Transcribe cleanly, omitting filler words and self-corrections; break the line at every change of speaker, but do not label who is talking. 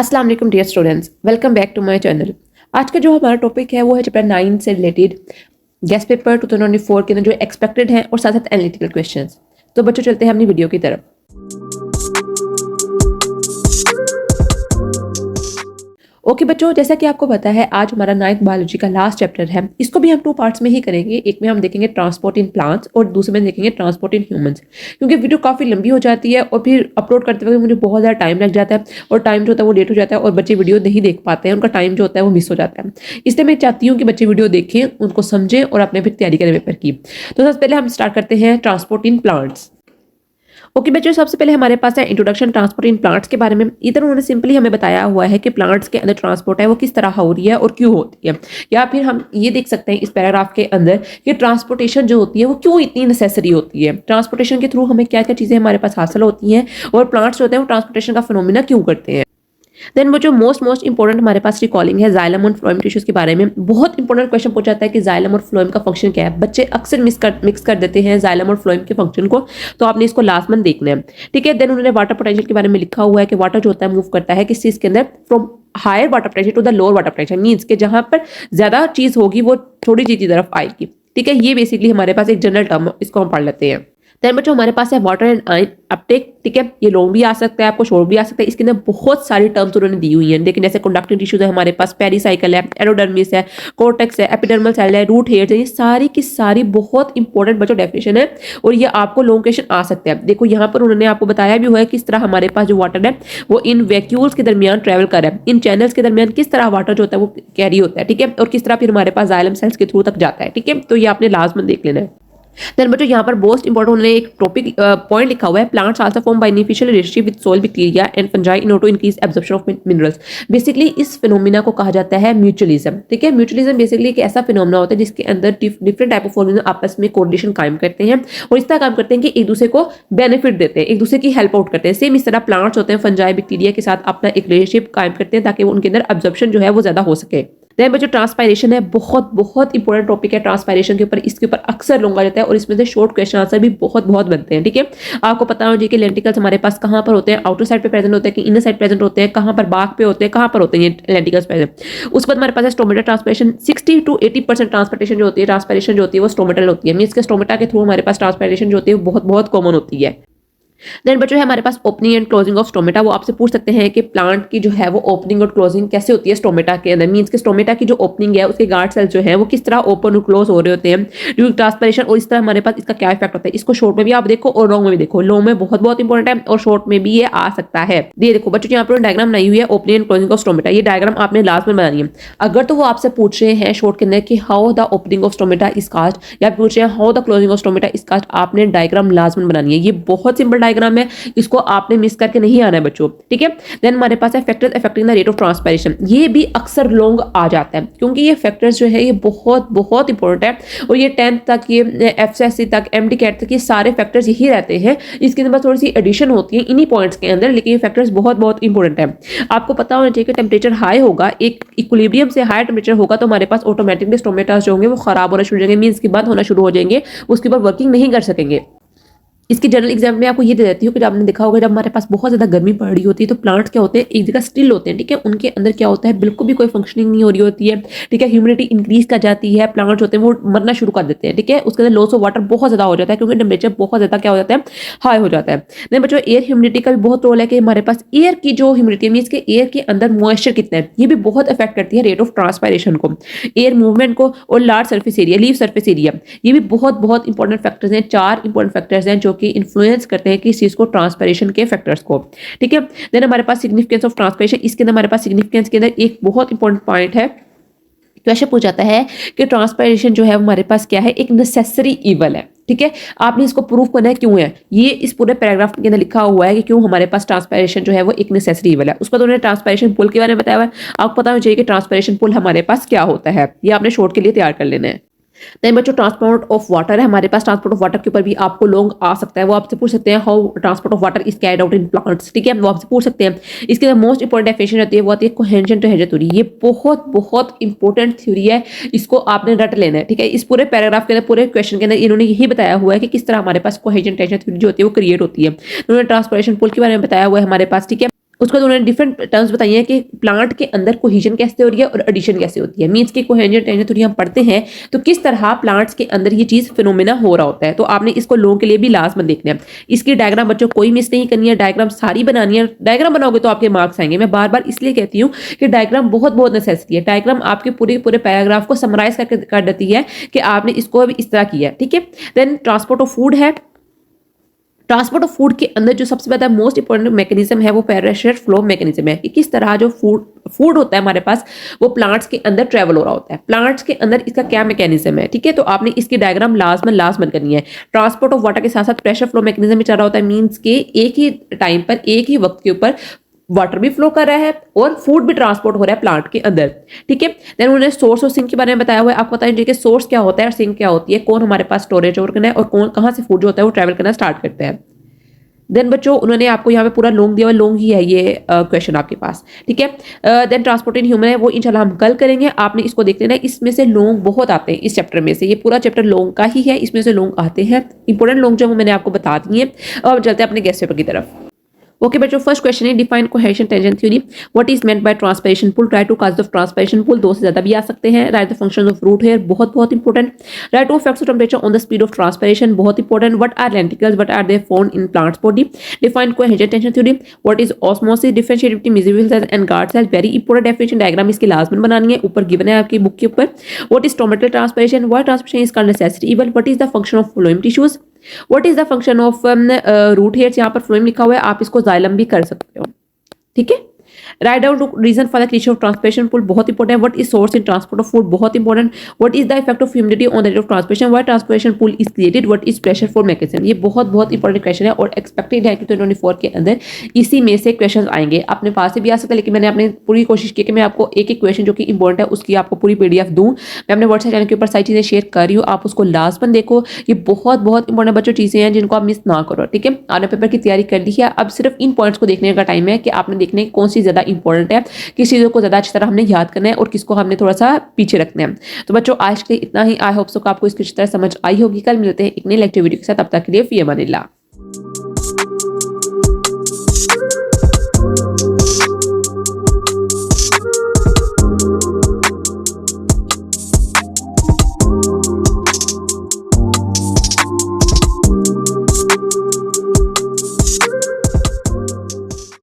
अस्सलाम वालेकुम dear students, welcome back to my channel. आज का जो हमारा टॉपिक है वो है चैप्टर 9 से रिलेटेड गेस्ट पेपर 2024 के अंदर जो एक्सपेक्टेड हैं और साथ साथ एनालिटिकल क्वेश्चंस। तो बच्चों चलते हैं अपनी वीडियो की तरफ। ओके बच्चों, जैसा कि आपको पता है आज हमारा 9th बायोलॉजी का लास्ट चैप्टर है। इसको भी हम 2 पार्ट्स में ही करेंगे। एक में हम देखेंगे ट्रांसपोर्ट इन प्लांट्स और दूसरे में देखेंगे ट्रांसपोर्ट इन ह्यूमंस, क्योंकि वीडियो काफ़ी लंबी हो जाती है और फिर अपलोड करते वक्त मुझे बहुत ज़्यादा टाइम लग जाता है और टाइम जो होता है वो लेट हो जाता है और बच्चे वीडियो नहीं देख पाते हैं, उनका टाइम जो होता है वो मिस हो जाता है। इसलिए मैं चाहती हूँ कि बच्चे वीडियो देखें, उनको समझें और अपने फिर तैयारी करें पेपर की। तो सबसे पहले हम स्टार्ट करते हैं ट्रांसपोर्ट इन प्लांट्स। ओके बच्चों, सबसे पहले हमारे पास है इंट्रोडक्शन ट्रांसपोर्ट इन प्लांट्स के बारे में। इधर उन्होंने सिंपली हमें बताया हुआ है कि प्लांट्स के अंदर ट्रांसपोर्ट है वो किस तरह हो रही है और क्यों होती है, या फिर हम ये देख सकते हैं इस पैराग्राफ के अंदर कि ट्रांसपोर्टेशन जो होती है वो क्यों इतनी नेसेसरी होती है, ट्रांसपोर्टेशन के थ्रू हमें क्या क्या चीज़ें हमारे पास हासिल होती हैं और प्लांट्स जो होते हैं वो ट्रांसपोर्टेशन का फिनोमिना क्यों करते हैं। देन वो जो मोस्ट इंपॉर्टेंट हमारे पास रिकॉलिंग है जाइलम और फ्लोएम टिश्यूज के बारे में। बहुत इंपॉर्टेंट क्वेश्चन पूछा जाता है कि जाइलम और फ्लोएम का फंक्शन क्या है। बच्चे अक्सर मिक्स कर देते हैं जाइलम और फ्लोएम के फंक्शन को, तो आपने इसको लास्ट में देखना है, ठीक है। देन उन्होंने वाटर पोटेंशियल के बारे में लिखा हुआ है कि वाटर जो होता है मूव करता है किस चीज के अंदर, from higher water pressure to the lower water pressure, means के जहां पर ज्यादा चीज होगी वो थोड़ी चीज की तरफ आएगी, ठीक है। ये बेसिकली हमारे पास एक जनरल टर्म, इसको हम पढ़ लेते हैं। देन बच्चों हमारे पास है वाटर एंड आयन अपटेक, ठीक है। ये लॉन्ग भी आ सकता है, आपको शॉर्ट भी आ सकता है। इसके अंदर बहुत सारी टर्म्स उन्होंने दी हुई हैं, लेकिन जैसे कंडक्टिंग टिश्यूज है हमारे पास, पेरिसाइकल है, एरोडर्मिस है, कोर्टेक्स है, एपिडर्मल सेल है, रूट हेयर्स है, ये सारी की सारी बहुत इंपॉर्टेंट बच्चों डेफिनेशन है और ये आपको लॉन्ग क्वेश्चन आ सकते हैं। देखो यहाँ पर उन्होंने आपको बताया भी हुआ है किस तरह हमारे पास जो वाटर है वो इन वैक्यूल्स के दरमियान ट्रेवल कर रहा है, इन चैनल्स के दरमियान किस तरह वाटर जो होता है वो कैरी होता है, ठीक है, और किस तरह फिर हमारे पास जाइलम सेल्स के थ्रू तक जाता है, ठीक है। तो ये आपने लाजमन देख लेना है। देन बच्चों यहाँ पर मोस्ट इंपॉर्टेंट उन्होंने एक टॉपिक पॉइंट लिखा हुआ है, plants also form by beneficial relationship with soil bacteria and fungi in order to increase absorption of minerals. Basically इस फिनोमिना को कहा जाता है म्यूचुअलिज्म, ठीक है। म्यूचुअलिज्म बेसिकली एक ऐसा फिनोमिना होता है जिसके अंदर डिफरेंट टाइप ऑफ ऑर्गेनिज्म आपस में कोऑर्डिनेशन कायम करते हैं और इस तरह काम करते हैं कि एक दूसरे को बेनिफिट देते हैं, एक दूसरे की हेल्प आउट करते हैं। सेम इस तरह प्लांट्स होते हैं फंजाई बैक्टीरिया के साथ अपना एक रिलेशनशिप कायम करते हैं ताकि उनके अंदर एब्जॉर्प्शन जो है वो ज्यादा हो सके। देन बच्चों ट्रांसपायरेशन है, बहुत इंपॉर्टेंट टॉपिक है ट्रांसपायरेशन के ऊपर। इसके ऊपर अक्सर लॉन्ग आ जाता है और इसमें से शॉर्ट क्वेश्चन आंसर भी बहुत बनते हैं, ठीक है। आपको पता होना चाहिए कि लेंटिकल्स हमारे पास कहाँ पर होते हैं, आउटर साइड पे प्रेजेंट होते हैं कि इनर साइड प्रेजेंट होते हैं, कहाँ पर बाग पे होते हैं, कहाँ पर होते हैं ये लेंटिकल्स प्रेजेंट। उसके बाद हमारे पास है स्टोमेटा ट्रांसपायरेशन। 60 to 80% ट्रांसपोर्टेशन जो होती है, ट्रांसपायरेशन जो होती है वो स्टोमेटल होती है, मींस के स्टोमेटा के थ्रू हमारे पास ट्रांसपायरेशन जो होती है वो बहुत कॉमन होती है। देन बच्चों है हमारे पास opening and closing of stomata. वो आपसे पूछ सकते हैं कि प्लांट की जो है वो ओपनिंग और क्लोजिंग कैसे होती है स्टोमेटा के अंदर, मींस के स्टोमेटा की जो ओपनिंग है उसके गार्ड सेल्स जो है वो किस तरह ओपन और क्लोज हो रहे होते हैं ड्यूरिंग ट्रांसपायरेशन, और इस तरह हमारे पास इसका क्या इफेक्ट होता है। इसको शॉर्ट में भी आप देखो और लॉन्ग में भी देखो। लॉन्ग में बहुत इंपॉर्टेंट है और शॉर्ट में भी ये आ सकता है। ये देखो बच्चों यहाँ पर डायग्राम बनाई हुई है opening and closing of stomata. ये डायग्राम आपने लास्ट में बनानी है। अगर तो वो आपसे पूछ रहे हैं शॉर्ट के अंदर कि how the opening of stomata is caused, या पूछ रहे हैं how the closing of stomata is caused, आपने डायग्राम लाजमन बनानी है। ये बहुत सिंपल डायग्राम है, इसको आपने मिस करके नहीं आना है बच्चों, ठीक है। देन हमारे पास है factors affecting the rate of transpiration. ये भी अक्सर लॉन्ग आ जाता है क्योंकि ये फैक्टर्स जो है ये बहुत इंपॉर्टेंट है और ये 10th तक, ये एफएससी तक, एमडी कैट तक ये सारे फैक्टर्स यही रहते हैं। इसके अंदर बस थोड़ी सी एडिशन होती है इन्हीं पॉइंट्स के अंदर, लेकिन ये फैक्टर्स बहुत इंपॉर्टेंट है। आपको पता होना चाहिए कि टेम्परेचर हाई होगा, एक इक्विलिब्रियम से हाई टेम्परेचर होगा तो हमारे पास ऑटोमेटिकली स्टोमेटास जो होंगे वो खराब होना शुरू हो जाएंगे, मींस के बंद होना शुरू हो जाएंगे, उसके बाद वर्किंग नहीं कर सकेंगे। इसकी जनरल एग्जाम में आपको ये दे देती हूँ कि आपने देखा होगा जब हमारे पास बहुत ज्यादा गर्मी पड़ रही होती है तो प्लांट्स क्या होते हैं एक जगह स्टिल होते हैं, ठीक है। उनके अंदर क्या होता है बिल्कुल भी कोई फंक्शनिंग नहीं हो रही होती है, ठीक है। ह्यूमिडिटी इंक्रीज कर जाती है, प्लांट्स होते हैं वो मरना शुरू कर देते हैं, ठीक है। उसके अंदर लॉस ऑफ वाटर बहुत ज्यादा हो जाता है क्योंकि टेम्परेचर बहुत ज्यादा क्या हो जाता है हाई हो जाता है। देन बच्चों एयर ह्यूमिडिटी का भी बहुत रोल है कि हमारे पास एयर की जो ह्यूमिडिटी है, मींस के एयर के अंदर मॉइस्चर कितना है, ये भी बहुत अफेक्ट करती है रेट ऑफ ट्रांसपायरेशन को, एयर मूवमेंट को, और large surface area, leave surface area. ये भी बहुत इंपॉर्टेंट फैक्टर्स हैं। 4 इंपॉर्टेंट फैक्टर्स हैं जो कि इन्फ्लुएंस करते हैं किस चीज को, ट्रांसपायरेशन के फैक्टर्स को, ठीक है। देन हमारे पास सिग्निफिकेंस ऑफ ट्रांसपायरेशन। इसके अंदर हमारे पास सिग्निफिकेंस के अंदर एक बहुत इंपॉर्टेंट पॉइंट है, क्वेश्चन पूछा जाता है कि ट्रांसपायरेशन जो है हमारे पास क्या है, एक नेसेसरी इवल है, ठीक है। आपने इसको प्रूव करना है क्यों है। ये इस पूरे पैराग्राफ के अंदर लिखा हुआ है कि क्यों हमारे पास ट्रांसपायरेशन जो है वो एक नेसेसरी इवल है। उसके बाद उन्होंने ट्रांसपायरेशन पुल के बारे में बताया हुआ है। आपको पता होना चाहिए कि ट्रांसपायरेशन पुल हमारे पास क्या होता है, ये आपने शॉर्ट के लिए तैयार कर लेना है। देन बच्चों ट्रांसपोर्ट ऑफ वाटर है हमारे पास। ट्रांसपोर्ट ऑफ वाटर के ऊपर भी आपको लॉन्ग आ सकता है, वो आपसे पूछ सकते हैं how transport of water is carried out in plants, ठीक है, वो आपसे पूछ सकते हैं। इसके अंदर मोस्ट इंपॉर्टेंट डेफिनेशन होती है वो आती है कोहेजन टेंशन थ्योरी। ये बहुत इंपॉर्टेंट थ्योरी है, इसको आपने रट लेना है, ठीक है। इस पूरे पैराग्राफ के अंदर, पूरे क्वेश्चन के अंदर इन्होंने यही बताया हुआ है कि किस तरह हमारे पास कोहेजन टेंशन थ्योरी जो होती है वो क्रिएट होती है। उन्होंने ट्रांसपोर्टेशन पुल के बारे में बताया हुआ है हमारे पास, ठीक है। उसके बाद उन्होंने डिफरेंट टर्म्स बताई हैं कि प्लांट के अंदर कोहेजन कैसे हो रही है और एडिशन कैसे होती है। मीन्स कि कोहेजन टेंशन थोड़ी हम पढ़ते हैं तो किस तरह प्लांट्स के अंदर ये चीज फिनोमेना हो रहा होता है। तो आपने इसको लोगों के लिए भी लाजमन देखना है। इसकी डायग्राम बच्चों कोई मिस नहीं करनी है, डायग्राम सारी बनानी है। डायग्राम बनाओगे तो आपके मार्क्स आएंगे। मैं बार बार इसलिए कहती हूँ कि डायग्राम बहुत बहुत नेसेसरी है। डायग्राम आपके पूरे पूरे पैराग्राफ को समराइज करके कर देती है कि आपने इसको अभी इस तरह किया है, ठीक है। देन ट्रांसपोर्ट ऑफ फूड है। ट्रांसपोर्ट ऑफ फूड के अंदर जो सबसे ज्यादा मोस्ट इंपॉर्टेंट मैकेनिज्म है वो पैराशर फ्लो मैकेनिज्म है कि किस तरह जो फूड होता है हमारे पास वो प्लांट्स के अंदर ट्रेवल हो रहा होता है। प्लांट्स के अंदर इसका क्या मैकेनिज्म है, ठीक है। तो आपने इसकी डायग्राम लाजमन करनी है। ट्रांसपोर्ट ऑफ वाटर के साथ साथ प्रेशर फ्लो मैकेनिज्म भी चल रहा होता है। मीन्स के एक ही टाइम पर एक ही वक्त के ऊपर वाटर भी फ्लो कर रहा है और फूड भी ट्रांसपोर्ट हो रहा है प्लांट के अंदर, ठीक है। देन उन्होंने सोर्स और सिंक के बारे में बताया हुआ है। आपको बताएं कि सोर्स क्या होता है और सिंक क्या होती है, कौन हमारे पास स्टोरेज ऑर्गन है और कौन कहाँ से फूड जो होता है वो ट्रेवल करना स्टार्ट करता है। देन बच्चों उन्होंने आपको यहाँ पे पूरा लॉन्ग दिया हुआ, लॉन्ग ही है ये क्वेश्चन आपके पास, ठीक है। देन ट्रांसपोर्ट इन ह्यूमन है, वो इंशाल्लाह हम कल करेंगे। आपने इसको देख लेना है। इसमें से लॉन्ग बहुत आते हैं इस चैप्टर में से, ये पूरा चैप्टर लॉन्ग का ही है, इसमें से लॉन्ग आते हैं। इंपॉर्टेंट लॉन्ग जो मैंने आपको बता दिए। अब चलते हैं अपने गेस्ट पेपर की तरफ। ओके बच्चों, फर्स्ट क्वेश्चन है define cohesion tension theory. What is meant by transpiration pull. Write two cause of transpiration pull, दो से ज्यादा भी आ सकते हैं। Write the function of root hair, बहुत बहुत important. Write two effects of temperature on the speed of transpiration, बहुत important. What are lenticels, what are they found in plants body. Define cohesion tension theory. What is osmosis, differentiate, miscible sales and guard cells, very important definition. Diagram इसकी लाजमन बनानी है, ऊपर given है आपकी book के ऊपर। What is stomatal transpiration, why transpiration is called necessity evil. What is the function of phloem tissues. What is the function of root hairs, यहाँ पर फ्लोएम लिखा हुआ है, आप इसको जाइलम भी कर सकते हो, ठीक है। Write down reason for the creation of transpiration pull, बहुत important. What is source in transport of food, बहुत important. What is the effect of humidity on the rate of transpiration, why transpiration pull is created. What is pressure flow mechanism, ये बहुत बहुत important question है और expected है कि 2024 के अंदर इसी में से क्वेश्चन आएंगे। अपने पास से भी आ सकता है, लेकिन मैंने अपनी पूरी कोशिश की कि मैं आपको एक एक क्वेश्चन जो कि इंपॉर्टेंट है उसकी आपको पूरी PDF दूं। मैं अपने व्हाट्सएप चैनल के ऊपर सारी चीजें शेयर कर रही हूँ, आप उसको लाजमन देखो। ये बहुत बहुत इंपॉर्टेंट बच्चों चीजें हैं जिनको आप मिस ना करो, ठीक है। आने पेपर की तैयारी कर ली है, अब सिर्फ इन पॉइंट्स को देखने का टाइम है कि आपने देखने कौन सी ज्यादा इंपॉर्टेंट है, किस चीज़ों को ज़्यादा अच्छी तरह हमने याद करना है और किसको हमने थोड़ा सा पीछे रखना है। तो बच्चों आज के लिए इतना ही। आई होप सो आपको इसकी अच्छी तरह समझ आई होगी। कल मिलते हैं एक नई लेक्चर वीडियो के साथ, तब तक के लिए फी अमानिल्लाह।